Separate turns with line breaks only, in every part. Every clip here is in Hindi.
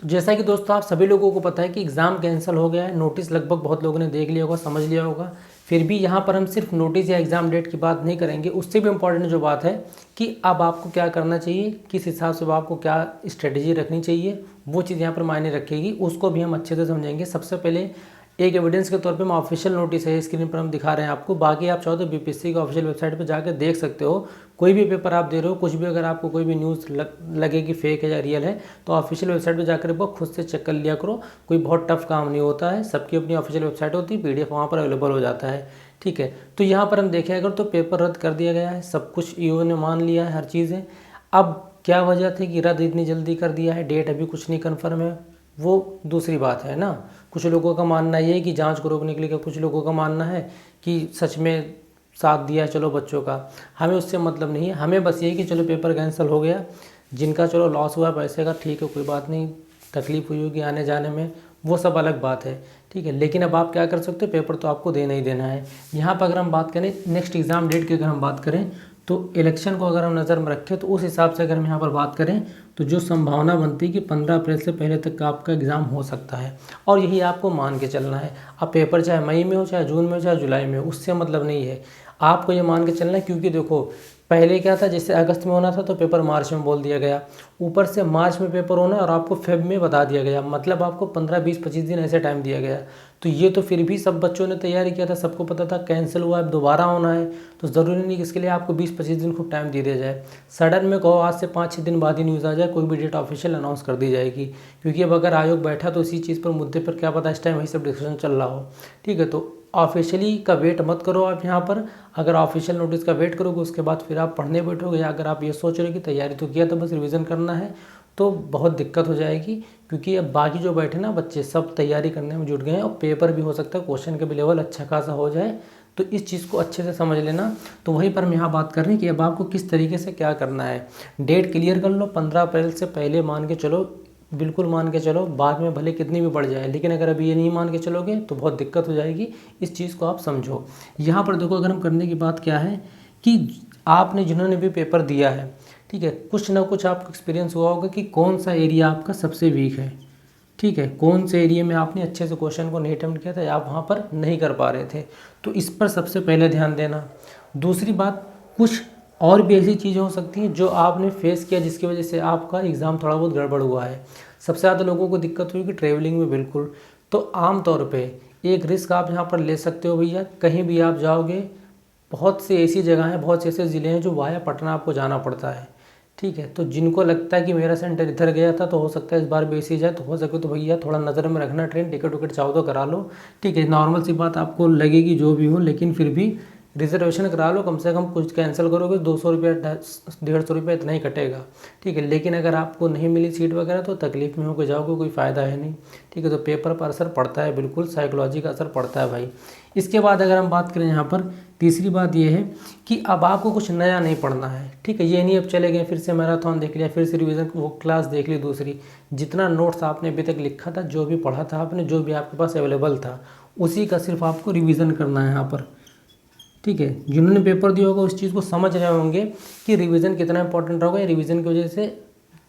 तो जैसा कि दोस्तों आप सभी लोगों को पता है कि एग्ज़ाम कैंसिल हो गया है, नोटिस लगभग बहुत लोगों ने देख लिया होगा, समझ लिया होगा। फिर भी यहाँ पर हम सिर्फ नोटिस या एग्ज़ाम डेट की बात नहीं करेंगे, उससे भी इम्पॉर्टेंट जो बात है कि अब आपको क्या करना चाहिए, किस हिसाब से आपको क्या स्ट्रेटजी रखनी चाहिए, वो चीज़ यहाँ पर मायने रखेगी, उसको भी हम अच्छे से समझेंगे। सबसे पहले एक एविडेंस के तौर पे हम ऑफिशियल नोटिस है स्क्रीन पर हम दिखा रहे हैं आपको। बाकी आप चाहो तो बीपीएससी की ऑफिशियल वेबसाइट पर जाकर देख सकते हो। कोई भी पेपर आप दे रहे हो, कुछ भी अगर आपको कोई भी न्यूज़ लगे कि फेक है या रियल है, तो ऑफिशियल वेबसाइट पर जाकर वो खुद से चेक कर लिया करो। कोई बहुत टफ काम नहीं होता है, सबकी अपनी ऑफिशियल वेबसाइट होती है, पीडीएफ वहाँ पर अवेलेबल हो जाता है। ठीक है, तो यहाँ पर हम देखें अगर तो पेपर रद्द कर दिया गया है, सब कुछ ईओ ने मान लिया है हर चीज़ें। अब क्या वजह थी कि रद्द इतनी जल्दी कर दिया है, डेट अभी कुछ नहीं कन्फर्म है, वो दूसरी बात है ना। कुछ लोगों का मानना ये है कि जांच को रोकने के लिए, कुछ लोगों का मानना है कि सच में साथ दिया चलो बच्चों का। हमें उससे मतलब नहीं है, हमें बस ये कि चलो पेपर कैंसिल हो गया, जिनका चलो लॉस हुआ पैसे का, ठीक है कोई बात नहीं, तकलीफ हुई होगी आने जाने में, वो सब अलग बात है। ठीक है, लेकिन अब आप क्या कर सकते हो, पेपर तो आपको देना ही देना है। यहाँ पर अगर हम बात करें नेक्स्ट एग्ज़ाम डेट की, अगर हम बात करें तो इलेक्शन को अगर हम नज़र में रखें तो उस हिसाब से अगर हम यहाँ पर बात करें तो जो संभावना बनती है कि 15 अप्रैल से पहले तक का आपका एग्ज़ाम हो सकता है, और यही आपको मान के चलना है। अब पेपर चाहे मई में हो, चाहे जून में हो, चाहे जुलाई में हो, उससे मतलब नहीं है, आपको ये मान के चलना है। क्योंकि देखो पहले क्या था, जैसे अगस्त में होना था तो पेपर मार्च में बोल दिया गया, ऊपर से मार्च में पेपर होना और आपको फेब में बता दिया गया, मतलब आपको 15, 20, 25 दिन ऐसे टाइम दिया गया। तो ये तो फिर भी सब बच्चों ने तैयारी किया था, सबको पता था कैंसिल हुआ है, दोबारा होना है, तो ज़रूरी नहीं कि इसके लिए आपको 20-25 दिन खूब टाइम दे दिया जाए। सडन में कहो आज से 5-6 दिन बाद ही न्यूज़ आ जाए, कोई भी डेट ऑफिशियल अनाउंस कर दी जाएगी। क्योंकि अब अगर आयोग बैठा तो इसी चीज़ पर, मुद्दे पर क्या पता इस टाइम वही सब डिस्कशन चल रहा हो। ठीक है, तो ऑफिशियली का वेट मत करो आप यहाँ पर। अगर ऑफिशियल नोटिस का वेट करोगे उसके बाद फिर आप पढ़ने बैठोगे, या अगर आप ये सोच रहे हो कि तैयारी तो किया था बस रिवीजन करना है, तो बहुत दिक्कत हो जाएगी। क्योंकि अब बाकी जो बैठे ना बच्चे सब तैयारी करने में जुट गए हैं, और पेपर भी हो सकता है क्वेश्चन का भी लेवल अच्छा खासा हो जाए, तो इस चीज़ को अच्छे से समझ लेना। तो वहीं पर हम यहाँ बात कर रहे हैं कि अब आपको किस तरीके से क्या करना है। डेट क्लियर कर लो, 15 अप्रैल से पहले मान के चलो, बिल्कुल मान के चलो, बाद में भले कितनी भी बढ़ जाए, लेकिन अगर अभी ये नहीं मान के चलोगे तो बहुत दिक्कत हो जाएगी। इस चीज़ को आप समझो। यहाँ पर देखो अगर हम करने की बात क्या है कि आपने जिन्होंने भी पेपर दिया है, ठीक है, कुछ ना कुछ आपको एक्सपीरियंस हुआ होगा कि कौन सा एरिया आपका सबसे वीक है। ठीक है, कौन से एरिया में आपने अच्छे से क्वेश्चन को नहीं अटेम्प्ट किया था या आप वहाँ पर नहीं कर पा रहे थे, तो इस पर सबसे पहले ध्यान देना। दूसरी बात, कुछ और भी ऐसी चीज़ें हो सकती हैं जो आपने फेस किया जिसकी वजह से आपका एग्ज़ाम थोड़ा बहुत गड़बड़ हुआ है। सबसे ज़्यादा लोगों को दिक्कत हुई कि ट्रैवलिंग में, बिल्कुल। तो आम तौर पे एक रिस्क आप यहाँ पर ले सकते हो भैया, कहीं भी आप जाओगे, बहुत सी ऐसी जगह हैं, बहुत से ऐसे ज़िले हैं जो वाया पटना आपको जाना पड़ता है। ठीक है, तो जिनको लगता है कि मेरा सेंटर इधर गया था तो हो सकता है इस बार भी ऐसे ही जाए, तो हो सके तो भैया थोड़ा नज़र में रखना, ट्रेन टिकट विकट चाहो तो करा लो। ठीक है, नॉर्मल सी बात आपको लगेगी जो भी हो, लेकिन फिर भी रिजर्वेशन करा लो, कम से कम कुछ कैंसिल करोगे 200 रुपया 150 रुपया इतना ही कटेगा। ठीक है, लेकिन अगर आपको नहीं मिली सीट वगैरह तो तकलीफ में होकर जाओगे, कोई फ़ायदा है नहीं। ठीक है, तो पेपर पर असर पड़ता है, बिल्कुल साइकोलॉजी का असर पड़ता है भाई। इसके बाद अगर हम बात करें यहाँ पर, तीसरी बात ये है कि अब आपको कुछ नया नहीं पढ़ना है। ठीक है, ये नहीं अब चले गए फिर से मैराथन देख लिया, फिर से रिवीजन वो क्लास देख ली दूसरी। जितना नोट्स आपने अभी तक लिखा था, जो भी पढ़ा था आपने, जो भी आपके पास अवेलेबल था, उसी का सिर्फ आपको रिवीजन करना है यहाँ पर। ठीक है, जिन्होंने पेपर दिया होगा उस चीज़ को समझ रहे होंगे कि रिवीजन कितना इंपॉर्टेंट होगा, या रिवीजन की वजह से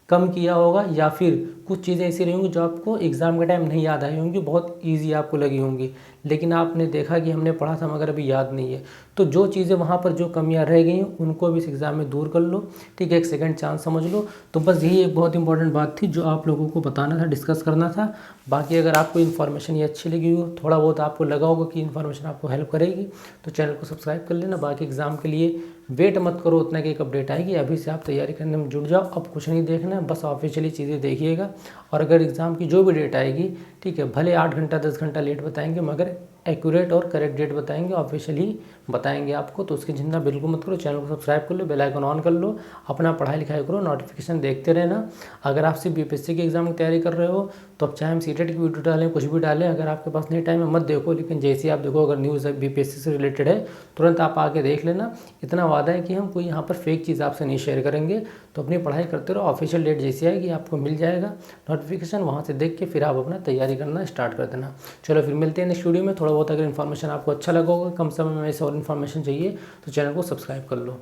कम किया होगा, या फिर कुछ चीज़ें ऐसी रही होंगी जो आपको एग्ज़ाम के टाइम नहीं याद आई होंगी, बहुत इजी आपको लगी होंगी, लेकिन आपने देखा कि हमने पढ़ा था मगर अभी याद नहीं है। तो जो चीज़ें वहाँ पर जो कमियाँ रह गई हैं उनको भी इस एग्ज़ाम में दूर कर लो। ठीक है, एक सेकंड चांस समझ लो। तो बस यही एक बहुत इंपॉर्टेंट बात थी जो आप लोगों को बताना था, डिस्कस करना था। बाकी अगर आपको इन्फॉर्मेशन ये अच्छी लगी हो, थोड़ा बहुत आपको लगा होगा कि इन्फॉर्मेशन आपको हेल्प करेगी, तो चैनल को सब्सक्राइब कर लेना। बाकी एग्ज़ाम के लिए वेट मत करो उतना कि एक अपडेट आएगी, अभी से आप तैयारी करने में जुट जाओ। अब कुछ नहीं देखना है, बस ऑफिशियली चीज़ें देखिएगा। और अगर एग्ज़ाम की जो भी डेट आएगी, ठीक है, भले 8 घंटा 10 घंटा लेट बताएंगे, मगर एक्यूरेट और करेक्ट डेट बताएंगे, ऑफिशियली बताएंगे आपको। तो उसकी चिंता बिल्कुल मत करो, चैनल को सब्सक्राइब कर लो, बेल आइकन ऑन कर लो, अपना पढ़ाई लिखाई करो, नोटिफिकेशन देखते रहना। अगर आप सिर्फ बीपीएससी के एग्ज़ाम की तैयारी कर रहे हो तो अब चाहे हम सीटेट की वीडियो डालें, कुछ भी डालें, अगर आपके पास नहीं टाइम है मत देखो, लेकिन जैसे ही आप देखो अगर न्यूज़ बीपीएससी से रिलेटेड है तुरंत आप आके देख लेना। इतना वादा है कि हम कोई यहाँ पर फेक चीज़ आपसे नहीं शेयर करेंगे। तो अपनी पढ़ाई करते रहो, ऑफिशियल डेट जैसी आएगी आपको मिल जाएगा नोटिफिकेशन, वहाँ से देख के फिर आप अपना तैयारी करना स्टार्ट कर देना। चलो फिर मिलते हैं नेक्स्ट वीडियो में। थोड़ा बहुत अगर इन्फॉर्मेशन आपको अच्छा लगा होगा, कम समय में ऐसे और इन्फॉर्मेशन चाहिए तो चैनल को सब्सक्राइब कर लो।